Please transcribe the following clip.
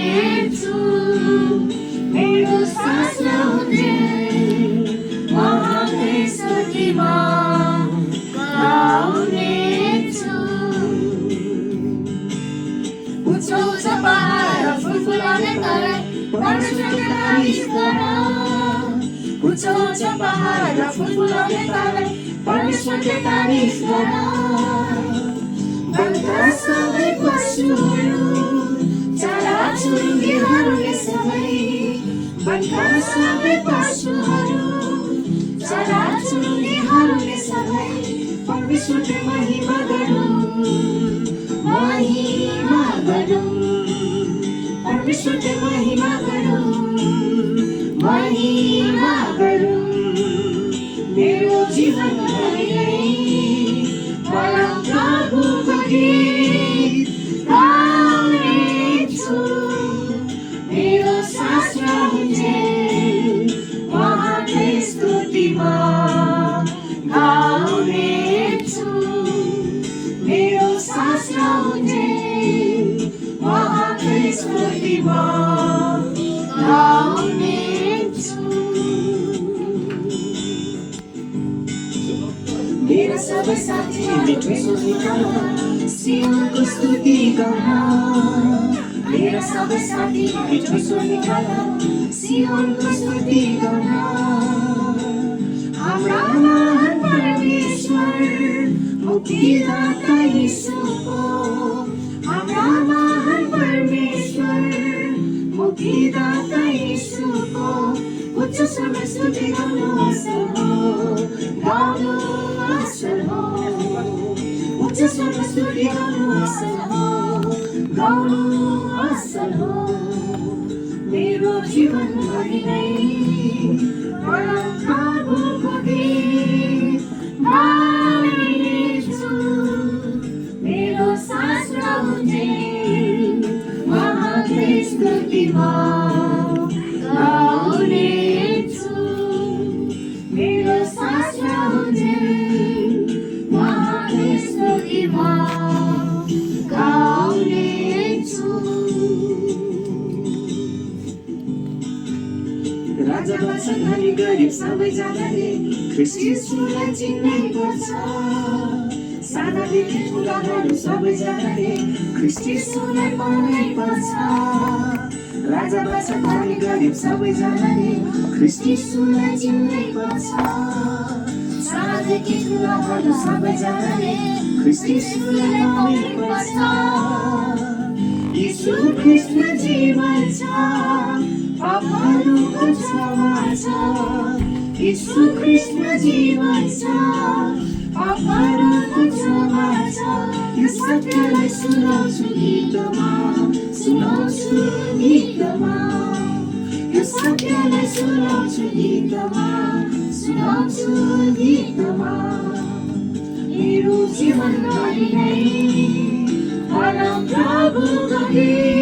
गाउनेछु मेरो सास रहने उहाँकै स्तुतिमा गाउनेछु। उच्च उच्च पहाड र फुलफुलाउने तराई परमेश्वरको तारिफ गर। उच्च उच्च पहाड र फुलफुलाउने तराई परमेश्वरको तारिफ गर। वनका सबै पशुहरू चराचुरुङ्गीहरूले सबै वनका सबै पशुहरू चराचुरुङ्गीहरूले सबै परमेश्वरको महिमा गरौँ, महिमा गरौँ, परमेश्वरको महिमा गरौँ, महिमा गरौँ। मेरो जीवनभरि नै परम प्रभुको गीत गाउनेछु। मेरो सास रहने उहाँकै स्तुतिमा गाउनेछु। मेरो सास रहने उहाँकै स्तुतिमा गाउनेछु। मेरा सबै साथी मिठो स्वर निकाल सियोनको स्तुति गर्न। मेरा सबै साथी मिठो स्वर निकाल सियोनको स्तुति गर्न। हाम्रा महान परमेश्वर मुक्तिदाता यीशुको, हाम्रा महान परमेश्वर मुक्तिदाता यीशुको उच्च स्वरमा स्तुति गाउनु असल हो, गाउनु असल हो। उच्च स्वरमा स्तुति गाउनु असल हो, गाउनु असल हो। मेरो जीवनभरि नै परम प्रभुको गीत गाउनेछु। मेरो सास रहने उहाँकै स्तुतिमा गाउनेछु। मेरो सास रहने उहाँकै स्तुतिमा गाउनेछु। राजा बादशाह धनी गरिब सबैजनाले ख्रीष्ट यीशुलाई चिन्नै पर्छ। सानादेखि ठुलाहरू सबैजनाले ख्रीष्ट यीशुलाई पाउनै पर्छ। राजा बादशाह धनी गरिब सबैजनाले ख्रीष्ट यीशुलाई चिन्नै पर्छ। सानादेखि ठुलाहरू सबैजनाले ख्रीष्ट यीशुलाई पाउनै पर्छ। यीशु ख्रीष्टमा जीवन छ, पापहरूको क्षमा छ। यीशु ख्रीष्टमा जीवन छ, पापहरूको क्षमा छ। यो सत्यलाई सुनाउँछु गीतमा, सुनाउँछु गीतमा। यो सत्यलाई सुनाउँछु गीतमा, सुनाउँछु गीतमा। मेरो जीवनभरि नै परम प्रभुको गीत